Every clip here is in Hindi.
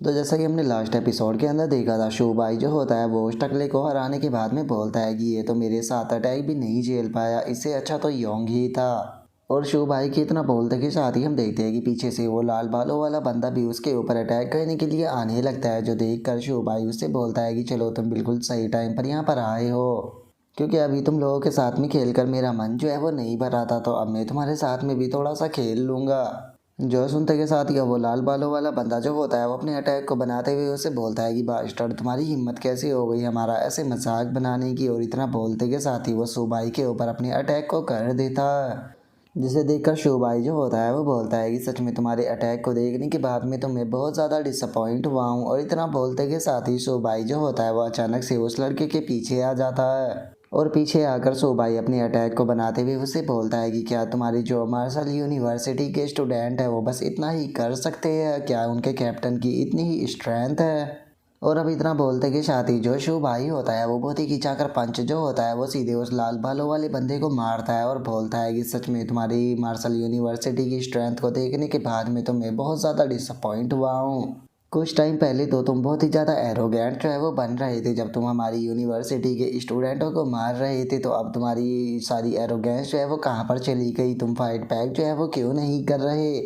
तो जैसा कि हमने लास्ट एपिसोड के अंदर देखा था, शो भाई जो होता है वो उस टकले को हराने के बाद में बोलता है कि ये तो मेरे साथ अटैक भी नहीं झेल पाया, इससे अच्छा तो योंग ही था। और शो भाई के इतना बोलते के साथ ही हम देखते हैं कि पीछे से वो लाल बालों वाला बंदा भी उसके ऊपर अटैक करने के लिए आने लगता है, जो देख कर शो भाई उससे बोलता है कि चलो तुम बिल्कुल सही टाइम पर यहाँ पर आए हो, क्योंकि अभी तुम लोगों के साथ में खेल कर मेरा मन जो है वो नहीं भरा था, तो अब मैं तुम्हारे साथ में भी थोड़ा सा खेल लूँगा। जो सुनते के साथ ही वो लाल बालों वाला बंदा जो होता है वो अपने अटैक को बनाते हुए उसे बोलता है कि बास्टर्ड, तुम्हारी हिम्मत कैसी हो गई हमारा ऐसे मजाक बनाने की। और इतना बोलते के साथ ही वो शोभाई के ऊपर अपने अटैक को कर देता है, जिसे देखकर शोभाई जो होता है वो बोलता है कि सच में तुम्हारे अटैक को देखने के बाद में तो मैं बहुत ज़्यादा डिसअपॉइंट हुआ हूँ। और इतना बोलते के साथ ही शोभाई जो होता है वो अचानक से उस लड़के के पीछे आ जाता है, और पीछे आकर शोभाई अपने अटैक को बनाते हुए उसे बोलता है कि क्या तुम्हारी जो मार्शल यूनिवर्सिटी के स्टूडेंट है वो बस इतना ही कर सकते हैं, क्या उनके कैप्टन की इतनी ही स्ट्रेंथ है। और अब इतना बोलते कि साथ ही जो शोभाई होता है वो बहुत ही खिंचाकर पंच जो होता है वो सीधे उस लाल बालों वाले बंदे को मारता है, और बोलता है कि सच में तुम्हारी मार्शल यूनिवर्सिटी की स्ट्रेंथ को देखने के बाद में तो मैं बहुत ज़्यादा डिसअपॉइंट हुआ हूँ। कुछ टाइम पहले तो तुम बहुत ही ज़्यादा एरोगेंट जो है वो बन रहे थे जब तुम हमारी यूनिवर्सिटी के स्टूडेंटों को मार रहे थे, तो अब तुम्हारी सारी एरोगेंस जो है वो कहाँ पर चली गई, तुम फाइट बैक जो है वो क्यों नहीं कर रहे।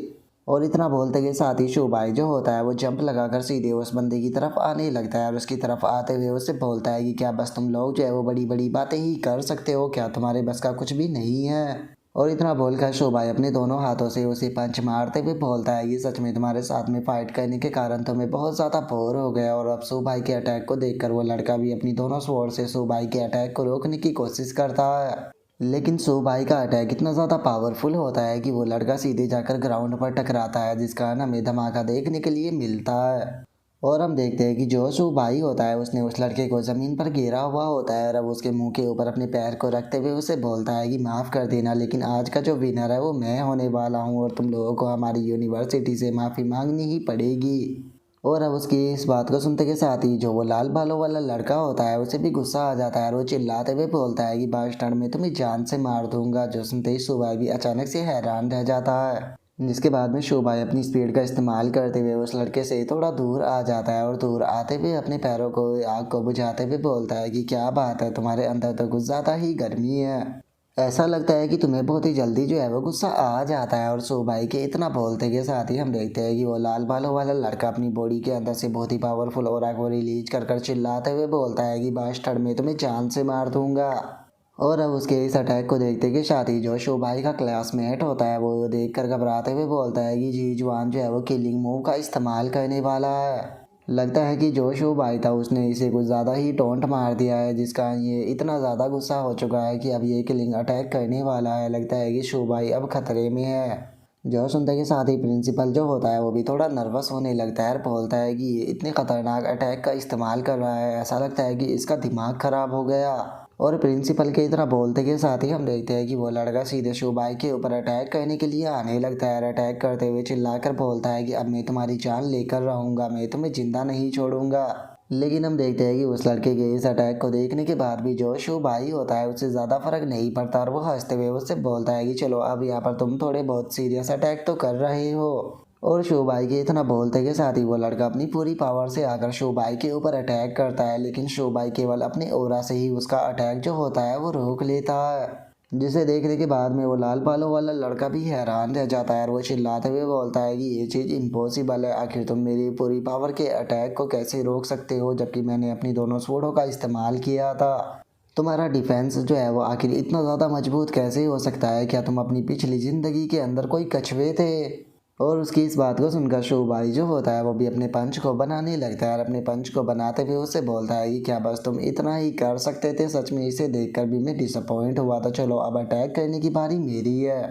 और इतना बोलते के साथ ही शोभाई जो होता है वो जंप लगाकर सीधे उस बंदे की तरफ आने लगता है, और उसकी तरफ आते हुए उससे बोलता है कि क्या बस तुम लोग जो है वो बड़ी बड़ी बातें ही कर सकते हो, क्या तुम्हारे बस का कुछ भी नहीं है। और इतना बोलकर शोभाई अपने दोनों हाथों से उसे पंच मारते हुए बोलता है कि सच में तुम्हारे साथ में फाइट करने के कारण तो मैं बहुत ज़्यादा बोर हो गया। और अब शोभाई के अटैक को देखकर वो लड़का भी अपनी दोनों स्वॉर्ड से शोभाई के अटैक को रोकने की कोशिश करता है, लेकिन शोभाई का अटैक इतना ज़्यादा पावरफुल होता है कि वो लड़का सीधे जाकर ग्राउंड पर टकराता है, जिसका हमें धमाका देखने के लिए मिलता है। और हम देखते हैं कि जो शोभाई होता है उसने उस लड़के को ज़मीन पर घेरा हुआ होता है, और अब उसके मुंह के ऊपर अपने पैर को रखते हुए उसे बोलता है कि माफ़ कर देना, लेकिन आज का जो विनर है वो मैं होने वाला हूँ, और तुम लोगों को हमारी यूनिवर्सिटी से माफ़ी मांगनी ही पड़ेगी। और अब उसकी इस बात को सुनते के साथ ही जो वो लाल बालों वाला लड़का होता है उसे भी गुस्सा आ जाता है, और वो चिल्लाते हुए बोलता है कि बास्टर्ड मैं तुम्हें जान से मार दूंगा। जो सुनते ही शोभाई भी अचानक से हैरान रह जाता है, जिसके बाद में शोभाई अपनी स्पीड का इस्तेमाल करते हुए उस लड़के से थोड़ा दूर आ जाता है, और दूर आते हुए अपने पैरों को आग को बुझाते हुए बोलता है कि क्या बात है, तुम्हारे अंदर तो कुछ ज़्यादा ही गर्मी है, ऐसा लगता है कि तुम्हें बहुत ही जल्दी जो है वो गुस्सा आ जाता है। और शोभाई के इतना बोलते के साथ ही हम देखते हैं कि वो लाल बालों वाला लड़का अपनी बॉडी के अंदर से बहुत ही पावरफुल ऑरा को रिलीज कर कर चिल्लाते हुए बोलता है कि बास्टर्ड मैं तुम्हें जान से मार दूंगा। और अब उसके इस अटैक को देखते के साथ ही जो शोभाई का क्लासमेट होता है वो देख कर घबराते हुए बोलता है कि जी जुआन जो है वो किलिंग मूव का इस्तेमाल करने वाला है। लगता है कि जो शोभाई था उसने इसे कुछ ज़्यादा ही टोंट मार दिया है, जिसका ये इतना ज़्यादा गुस्सा हो चुका है कि अब ये किलिंग अटैक करने वाला है। लगता है कि शोभाई अब खतरे में है। जो सुनते के साथ ही प्रिंसिपल जो होता है वो भी थोड़ा नर्वस होने लगता है, और बोलता है कि ये इतने खतरनाक अटैक का इस्तेमाल कर रहा है, ऐसा लगता है कि इसका दिमाग खराब हो गया। और प्रिंसिपल के इतना बोलते के साथ ही हम देखते हैं कि वो लड़का सीधे शोभाई के ऊपर अटैक करने के लिए आने लगता है, और अटैक करते हुए चिल्लाकर बोलता है कि अब मैं तुम्हारी जान लेकर रहूँगा, मैं तुम्हें जिंदा नहीं छोड़ूंगा। लेकिन हम देखते हैं कि उस लड़के के इस अटैक को देखने के बाद भी जो शोभाई होता है उससे ज़्यादा फर्क नहीं पड़ता, और वो हंसते हुए उससे बोलता है कि चलो अब यहाँ पर तुम थोड़े बहुत सीरियस अटैक तो कर रहे हो। और शोभाई के इतना बोलते के साथ ही वो लड़का अपनी पूरी पावर से आकर शोभाई के ऊपर अटैक करता है, लेकिन शोभाई केवल अपने ओरा से ही उसका अटैक जो होता है वो रोक लेता है, जिसे देखने के बाद में वो लाल बालों वाला लड़का भी हैरान रह जाता है, और वो चिल्लाते हुए बोलता है कि ये चीज़ इम्पॉसिबल है, आखिर तुम मेरी पूरी पावर के अटैक को कैसे रोक सकते हो जबकि मैंने अपनी दोनों स्वॉर्डों का इस्तेमाल किया था। तुम्हारा डिफेंस जो है वो आखिर इतना ज़्यादा मजबूत कैसे हो सकता है, क्या तुम अपनी पिछली ज़िंदगी के अंदर कोई कछुए थे। और उसकी इस बात को सुनकर शोभाई जो होता है वो भी अपने पंच को बनाने लगता है, और अपने पंच को बनाते हुए उससे बोलता है कि क्या बस तुम इतना ही कर सकते थे, सच में इसे देखकर भी मैं डिसअपॉइंट हुआ था, चलो अब अटैक करने की बारी मेरी है।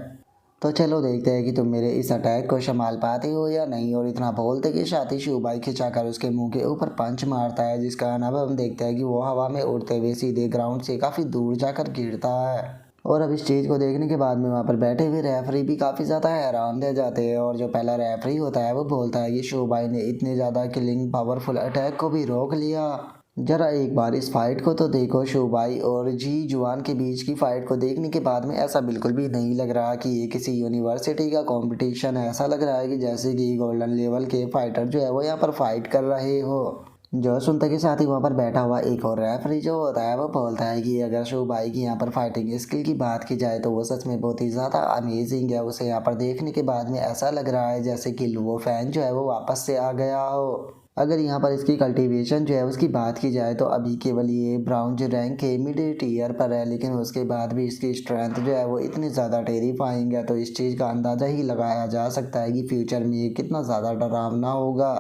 तो चलो देखते हैं कि तुम मेरे इस अटैक को संभाल पाते हो या नहीं। और इतना बोलते कि साथी शोभाई खिंचाकर उसके मुंह के ऊपर पंच मारता है, जिसका अब हम देखते हैं कि वो हवा में उड़ते हुए सीधे ग्राउंड से काफ़ी दूर जाकर गिरता है। और अब इस चीज़ को देखने के बाद में वहाँ पर बैठे हुए रेफरी भी काफ़ी ज़्यादा हैरान रह जाते हैं, और जो पहला रेफरी होता है वो बोलता है कि शोभाई ने इतने ज़्यादा किलिंग पावरफुल अटैक को भी रोक लिया। जरा एक बार इस फाइट को तो देखो। शू भाई और जी जुआन के बीच की फाइट को देखने के बाद में ऐसा बिल्कुल भी नहीं लग रहा कि ये किसी यूनिवर्सिटी का कंपटीशन है। ऐसा लग रहा है कि जैसे कि गोल्डन लेवल के फाइटर जो है वो यहाँ पर फाइट कर रहे हो। जो सुनते के साथ ही वहाँ पर बैठा हुआ एक और रेफरी जो होता है वो बोलता है कि अगर शो भाई की यहाँ पर फाइटिंग स्किल की बात की जाए तो वो सच में बहुत ही ज़्यादा अमेजिंग है। उसे यहाँ पर देखने के बाद में ऐसा लग रहा है जैसे कि वो फैन जो है वो वापस से आ गया हो। अगर यहाँ पर इसकी कल्टीवेशन जो है उसकी बात की जाए तो अभी केवल ये ब्राउन रैंक के मिड टीयर पर है, लेकिन उसके बाद भी इसकी स्ट्रेंथ जो है वो इतनी ज़्यादा टेरिफाइंग है। तो इस चीज़ का अंदाज़ा ही लगाया जा सकता है कि फ्यूचर में ये कितना ज़्यादा डरावना होगा।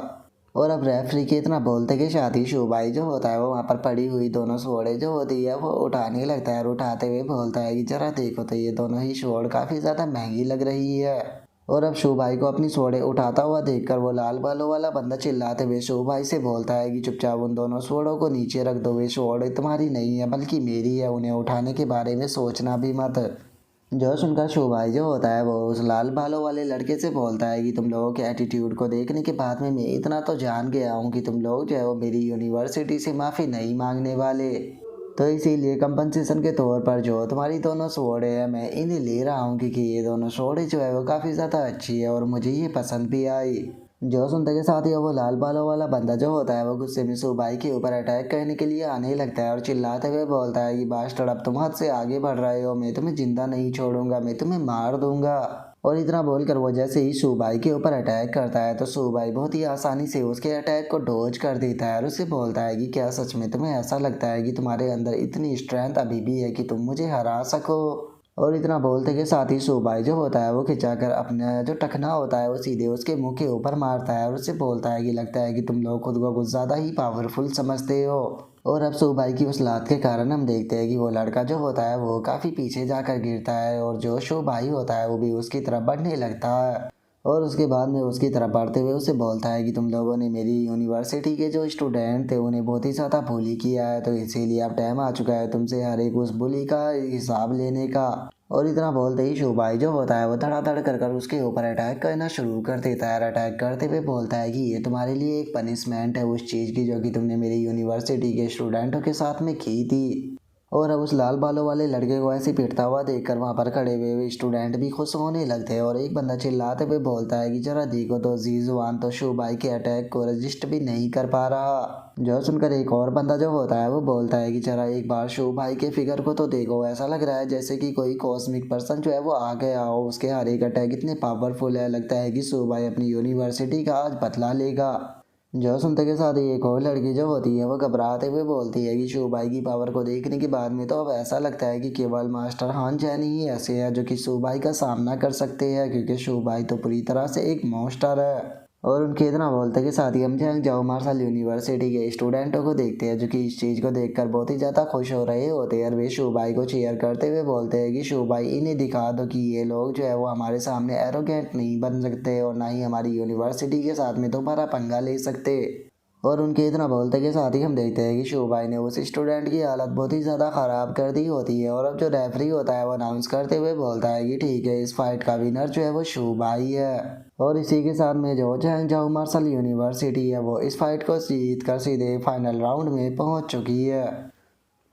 और अब रेफरी के इतना बोलते कि शादी शो भाई जो होता है वो वहाँ पर पड़ी हुई दोनों स्वोर्ड जो होती है वो उठाने लगता है और उठाते हुए बोलता है कि जरा देखो तो ये दोनों ही स्वोर्ड काफ़ी ज़्यादा महंगी लग रही है। और अब शो भाई को अपनी स्वोर्ड उठाता हुआ देखकर वो लाल बालों वाला बंदा चिल्लाते हुए शो भाई से बोलता है कि चुपचाप उन दोनों स्वोर्डों को नीचे रख दो। वे स्वोर्ड तुम्हारी नहीं है बल्कि मेरी है, उन्हें उठाने के बारे में सोचना भी मत। जो सुनकर शो भाई जो होता है वो उस लाल बालों वाले लड़के से बोलता है कि तुम लोगों के एटीट्यूड को देखने के बाद में मैं इतना तो जान गया हूँ कि तुम लोग जो है वो मेरी यूनिवर्सिटी से माफ़ी नहीं मांगने वाले। तो इसीलिए कंपनसेशन के तौर पर जो तुम्हारी दोनों स्वोर्ड है मैं इन्हें ले रहा हूँ, क्योंकि ये दोनों स्वोर्ड जो है वो काफ़ी ज़्यादा अच्छी है और मुझे ये पसंद भी आई। जो सुनते के साथ ही वो लाल बालों वाला बंदा जो होता है वो गुस्से में सुबाई के ऊपर अटैक करने के लिए आने लगता है और चिल्लाते हुए बोलता है कि बास्टर्ड अब तुम हद से आगे बढ़ रहे हो, मैं तुम्हें जिंदा नहीं छोड़ूंगा, मैं तुम्हें मार दूंगा। और इतना बोलकर वो जैसे ही सुबाई के ऊपर अटैक करता है तो सुबाई बहुत ही आसानी से उसके अटैक को डॉज कर देता है और उससे बोलता है कि क्या सच में तुम्हें ऐसा लगता है कि तुम्हारे अंदर इतनी स्ट्रेंथ अभी भी है कि तुम मुझे हरा सको। और इतना बोलते के साथ ही सुबाई जो होता है वो खिंचाकर अपना जो टखना होता है वो सीधे उसके मुंह के ऊपर मारता है और उससे बोलता है कि लगता है कि तुम लोग खुद को कुछ ज़्यादा ही पावरफुल समझते हो। और अब सुबाई की उस लात के कारण हम देखते हैं कि वो लड़का जो होता है वो काफ़ी पीछे जाकर गिरता है और जो शो भाई होता है वो भी उसकी तरफ बढ़ने लगता है। और उसके बाद में उसकी तरफ बढ़ते हुए उसे बोलता है कि तुम लोगों ने मेरी यूनिवर्सिटी के जो स्टूडेंट थे उन्हें बहुत ही ज़्यादा बुली किया है, तो इसीलिए अब टाइम आ चुका है तुमसे हर एक उस बुली का हिसाब लेने का। और इतना बोलते ही शोभाई जो होता है वो धड़ाधड़ कर उसके ऊपर अटैक करना शुरू कर देता है। अटैक करते हुए बोलता है कि ये तुम्हारे लिए एक पनिशमेंट है उस चीज़ की जो कि तुमने मेरी यूनिवर्सिटी के स्टूडेंटों के साथ में की थी। और अब उस लाल बालों वाले लड़के को ऐसे पिटता हुआ देखकर वहाँ पर खड़े हुए स्टूडेंट भी खुश होने लगते हैं और एक बंदा चिल्लाते हुए बोलता है कि जरा देखो तो जीजुआन तो शो भाई के अटैक को रजिस्ट भी नहीं कर पा रहा। जो सुनकर एक और बंदा जो होता है वो बोलता है कि जरा एक बार शो भाई के फिगर को तो देखो, ऐसा लग रहा है जैसे कि कोई कॉस्मिक पर्सन जो है वो आ गया हो। उसके हर एक अटैक इतने पावरफुल है, लगता है कि शो भाई अपनी यूनिवर्सिटी का आज बदला लेगा। जो सुनते के साथ ही एक और लड़की जो होती है वो घबराते हुए बोलती है कि शोभाई की पावर को देखने के बाद में तो अब ऐसा लगता है कि केवल मास्टर हान जैन ही ऐसे हैं जो कि शोभाई का सामना कर सकते हैं, क्योंकि शोभाई तो पूरी तरह से एक मॉन्स्टर है। और उनके इतना बोलते के साथ ही हम जैंग जाओ मार्शल यूनिवर्सिटी के स्टूडेंटों को देखते हैं जो कि इस चीज़ को देखकर बहुत ही ज़्यादा खुश हो रहे होते हैं और वे शोभाई को चेयर करते हुए बोलते हैं कि शोभाई इन्हें दिखा दो कि ये लोग जो है वो हमारे सामने एरोगेंट नहीं बन सकते और ना ही हमारी यूनिवर्सिटी के साथ में दोबारा पंगा ले सकते। और उनके इतना बोलते के साथ ही हम देखते हैं कि शो भाई ने उस स्टूडेंट की हालत बहुत ही ज़्यादा ख़राब कर दी होती है। और अब जो रेफरी होता है वो अनाउंस करते हुए बोलता है कि ठीक है, इस फाइट का विनर जो है वो शो भाई है। और इसी के साथ में जो झांगझाऊ मार्शल यूनिवर्सिटी है वो इस फाइट को जीत कर सीधे फाइनल राउंड में पहुंच चुकी है।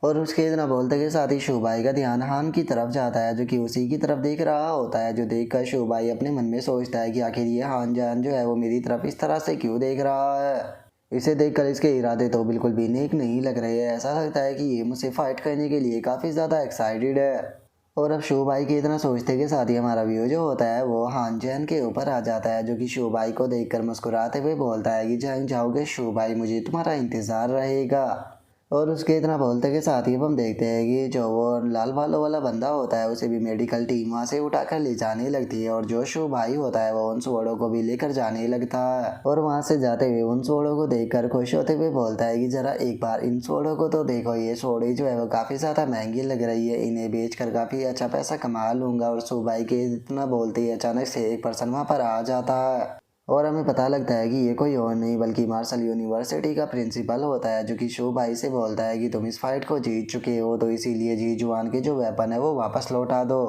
और उसके इतना बोलते के साथ ही शोभाई का ध्यान हान की तरफ जाता है जो कि उसी की तरफ देख रहा होता है। जो देखकर शोभाई अपने मन में सोचता है कि आखिर ये हान जान जो है वो मेरी तरफ इस तरह से क्यों देख रहा है। इसे देखकर इसके इरादे तो बिल्कुल भी नेक नहीं लग रहे हैं। ऐसा लगता है कि ये मुझसे फाइट करने के लिए काफ़ी ज़्यादा एक्साइटेड है। और अब शो भाई के इतना सोचते के साथ ही हमारा व्यू जो होता है वो हान जैन के ऊपर आ जाता है जो कि शो भाई को देखकर मुस्कुराते हुए बोलता है कि जहाँ जाओगे शो भाई, मुझे तुम्हारा इंतज़ार रहेगा। और उसके इतना बोलते के साथ ही अब हम देखते हैं कि जो वो लाल बालों वाला बंदा होता है उसे भी मेडिकल टीम वहाँ से उठाकर ले जाने लगती है और जो शो भाई होता है वो उन स्वोर्डों को भी लेकर जाने लगता है। और वहाँ से जाते हुए उन स्वोर्डों को देखकर खुश होते हुए बोलता है कि जरा एक बार इन स्वोर्डों को तो देखो, ये स्वोर्ड जो है वो काफ़ी ज़्यादा महंगी लग रही है, इन्हें बेच कर काफ़ी अच्छा पैसा कमा लूँगा। और शो भाई के इतना बोलते ही अचानक से एक पर्सन वहाँ पर आ जाता है और हमें पता लगता है कि ये कोई और नहीं बल्कि मार्शल यूनिवर्सिटी का प्रिंसिपल होता है जो कि शो भाई से बोलता है कि तुम इस फाइट को जीत चुके हो, तो इसीलिए जी जुआन के जो वेपन है वो वापस लौटा दो।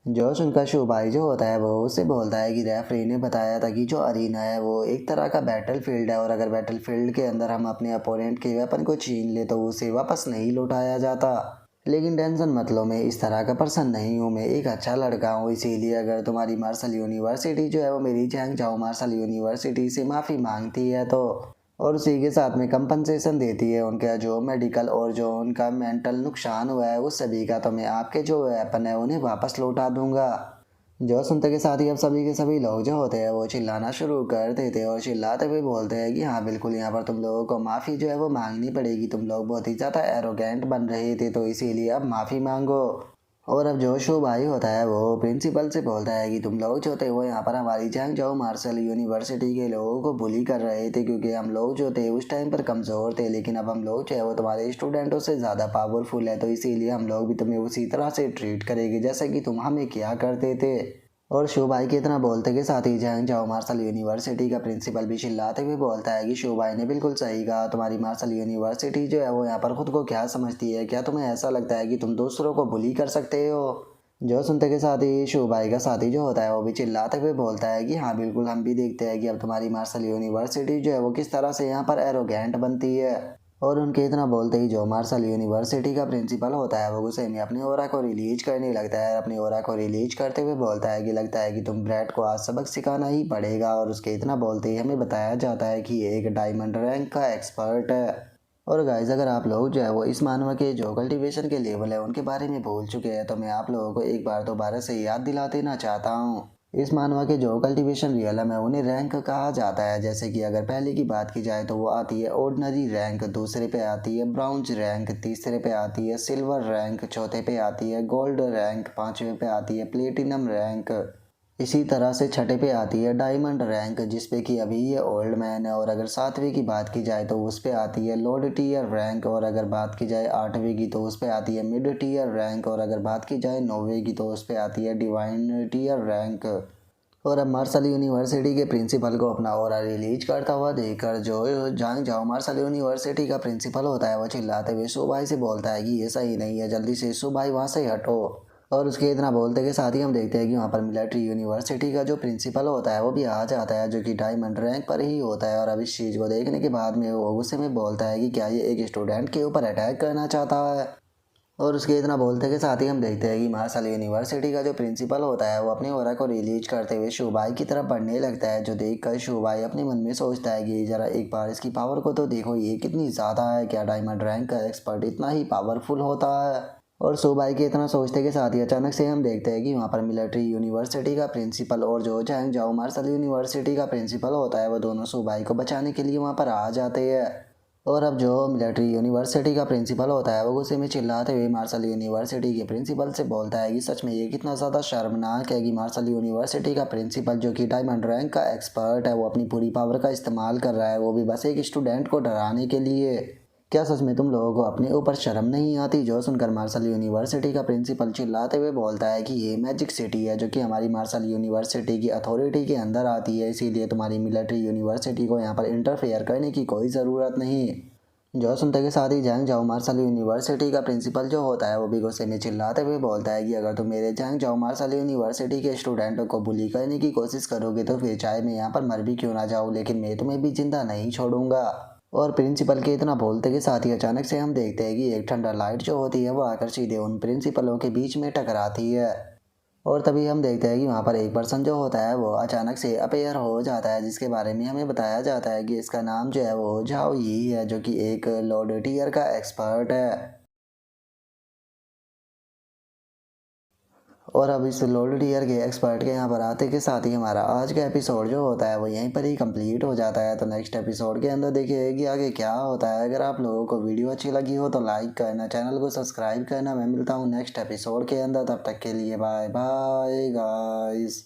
जो सुनकर शू भाई जो होता है वो उससे बोलता है कि रेफरी ने बताया था कि जो अरीना है वो एक तरह का बैटल फील्ड है और अगर बैटल फील्ड के अंदर हम अपने अपोनेंट के वेपन को छीन ले तो उसे वापस नहीं लौटाया जाता। लेकिन टेंशन मत लो, मैं इस तरह का पर्सन नहीं हूँ, मैं एक अच्छा लड़का हूँ। इसीलिए अगर तुम्हारी मार्शल यूनिवर्सिटी जो है वो मेरी चैंग जाओ मार्शल यूनिवर्सिटी से माफ़ी मांगती है तो और उसी के साथ में कंपनसेशन देती है उनका जो मेडिकल और जो उनका मेंटल नुकसान हुआ है उस सभी का, तो मैं आपके जो वेपन है उन्हें वापस लौटा दूंगा। जो सुनते के साथ ही अब सभी के सभी लोग जो होते हैं वो चिल्लाना शुरू कर देते हैं और चिल्लाते हुए बोलते हैं कि हाँ बिल्कुल, यहाँ पर तुम लोगों को माफ़ी जो है वो मांगनी पड़ेगी, तुम लोग बहुत ही ज़्यादा एरोगेंट बन रहे थे तो इसीलिए अब माफ़ी मांगो। और अब जो शो भाई होता है वो प्रिंसिपल से बोलता है कि तुम लोग जो थे वो यहाँ पर हमारी जंग जाओ मार्शल यूनिवर्सिटी के लोगों को बुली कर रहे थे, क्योंकि हम लोग जो थे उस टाइम पर कमज़ोर थे, लेकिन अब हम लोग जो है वो तुम्हारे स्टूडेंटों से ज़्यादा पावरफुल है, तो इसीलिए हम लोग भी तुम्हें उसी तरह से ट्रीट करेंगे जैसे कि तुम हमें किया करते थे। और शिव भाई के इतना बोलते के साथ ही जैंग जाओ मार्शल यूनिवर्सिटी का प्रिंसिपल भी चिल्लाते हुए बोलता है कि शिव भाई ने बिल्कुल सही कहा, तुम्हारी मार्शल यूनिवर्सिटी जो है वो यहाँ पर खुद को क्या समझती है, क्या तुम्हें ऐसा लगता है कि तुम दूसरों को बुली कर सकते हो। जो सुनते के साथ ही शिव भाई का साथी जो होता है वो भी चिल्लाते हुए बोलता है कि हाँ बिल्कुल, हम भी देखते हैं कि अब तुम्हारी मार्शल यूनिवर्सिटी जो है वो किस तरह से यहाँ पर एरोगेंट बनती है। और उनके इतना बोलते ही जो मार्शल यूनिवर्सिटी का प्रिंसिपल होता है वो गुस्से में अपनी ओरा को रिलीज करने लगता है। अपनी ओरा को रिलीज करते हुए बोलता है कि लगता है कि तुम ब्रैड को आज सबक सिखाना ही पड़ेगा। और उसके इतना बोलते ही हमें बताया जाता है कि ये एक डायमंड रैंक का एक्सपर्ट है। और गाइज अगर आप लोग जो है वो इस मानव के जो कल्टीवेशन के लेवल है उनके बारे में भूल चुके हैं तो मैं आप लोगों को एक बार दोबारा से याद दिला देना चाहता हूँ। इस मानवा के जो कल्टीवेशन रियलम है उन्हें रैंक कहा जाता है। जैसे कि अगर पहले की बात की जाए तो वो आती है ऑर्डिनरी रैंक, दूसरे पे आती है ब्राउन्ज रैंक, तीसरे पे आती है सिल्वर रैंक, चौथे पे आती है गोल्ड रैंक, पांचवे पे आती है प्लेटिनम रैंक। इसी तरह से छठे पे आती है डायमंड रैंक जिसपे कि अभी ये ओल्ड मैन है। और अगर सातवीं की बात की जाए तो उस पे आती है लॉर्ड टीयर रैंक। और अगर बात की जाए आठवीं की तो उस पे आती है मिड टीयर रैंक। और अगर बात की जाए नौवीं की तो उस पे आती है डिवाइन टीयर रैंक। और अब मार्शल यूनिवर्सिटी के प्रिंसिपल को अपना ऑरा रिलीज करता हुआ देखकर जो जांग जाओ मार्शल यूनिवर्सिटी का प्रिंसिपल होता है वो चिल्लाते हुए सुभाई से बोलता है कि ये सही नहीं है, जल्दी से सुभाई वहाँ से हटो। और उसके इतना बोलते के साथ ही हम देखते हैं कि वहाँ पर मिलिट्री यूनिवर्सिटी का जो प्रिंसिपल होता है वो भी आ जाता है, जो कि डायमंड रैंक पर ही होता है। और अब इस चीज़ को देखने के बाद में वो गुस्से में बोलता है कि क्या ये एक स्टूडेंट के ऊपर अटैक करना चाहता है। और उसके इतना बोलते के साथ ही हम देखते हैं कि मार्शल यूनिवर्सिटी का जो प्रिंसिपल होता है वो अपने ऑरा को रिलीज करते हुए शुभाई की तरफ बढ़ने लगता है, जो देखकर शुभाई अपने मन में सोचता है कि जरा एक बार इसकी पावर को तो देखो, ये कितनी ज़्यादा है, क्या डायमंड रैंक का एक्सपर्ट इतना ही पावरफुल होता है। और शुभाई के इतना सोचते के साथ ही अचानक से हम देखते हैं कि वहाँ पर मिलिट्री यूनिवर्सिटी का प्रिंसिपल और जो जैंग जाओ मार्शल यूनिवर्सिटी का प्रिंसिपल होता है वो दोनों शुभाई को बचाने के लिए वहाँ पर आ जाते हैं। और अब जो मिलिट्री यूनिवर्सिटी का प्रिंसिपल होता है वो गुस्से में चिल्लाते हुए मार्शल यूनिवर्सिटी के प्रिंसिपल से बोलता है कि सच में ये कितना ज़्यादा शर्मनाक है कि मार्शल यूनिवर्सिटी का प्रिंसिपल जो कि डायमंड रैंक का एक्सपर्ट है वो अपनी पूरी पावर का इस्तेमाल कर रहा है, वो भी बस एक स्टूडेंट को डराने के लिए। क्या सच में तुम लोगों को अपने ऊपर शर्म नहीं आती। जो सुनकर मार्शल यूनिवर्सिटी का प्रिंसिपल चिल्लाते हुए बोलता है कि ये मैजिक सिटी है जो कि हमारी मार्शल यूनिवर्सिटी की अथॉरिटी के अंदर आती है, इसीलिए तुम्हारी मिलिट्री यूनिवर्सिटी को यहाँ पर इंटरफेयर करने की कोई ज़रूरत नहीं। जो सुनते के साथ ही जैंग जाओ मार्शल यूनिवर्सिटी का प्रिंसिपल जो होता है वो भी गुस्से में चिल्लाते हुए बोलता है कि अगर तुम मेरे जैंग जाओ मार्शल यूनिवर्सिटी के स्टूडेंटों को बुली करने की कोशिश करोगे तो फिर चाहे मैं यहाँ पर मर भी क्यों ना जाऊँ, लेकिन मैं तुम्हें भी जिंदा नहीं छोड़ूंगा। और प्रिंसिपल के इतना बोलते के साथ ही अचानक से हम देखते हैं कि एक ठंडा लाइट जो होती है वो आकर सीधे उन प्रिंसिपलों के बीच में टकराती है। और तभी हम देखते हैं कि वहाँ पर एक पर्सन जो होता है वो अचानक से अपेयर हो जाता है, जिसके बारे में हमें बताया जाता है कि इसका नाम जो है वो झाओ यी है, जो कि एक लॉर्ड टीयर का एक्सपर्ट है। और अब इस लॉर्ड टीयर के एक्सपर्ट के यहाँ पर आते के साथ ही हमारा आज का एपिसोड जो होता है वो यहीं पर ही कंप्लीट हो जाता है। तो नेक्स्ट एपिसोड के अंदर देखिए कि आगे क्या होता है। अगर आप लोगों को वीडियो अच्छी लगी हो तो लाइक करना, चैनल को सब्सक्राइब करना। मैं मिलता हूँ नेक्स्ट एपिसोड के अंदर, तब तक के लिए बाय बाय गाइस।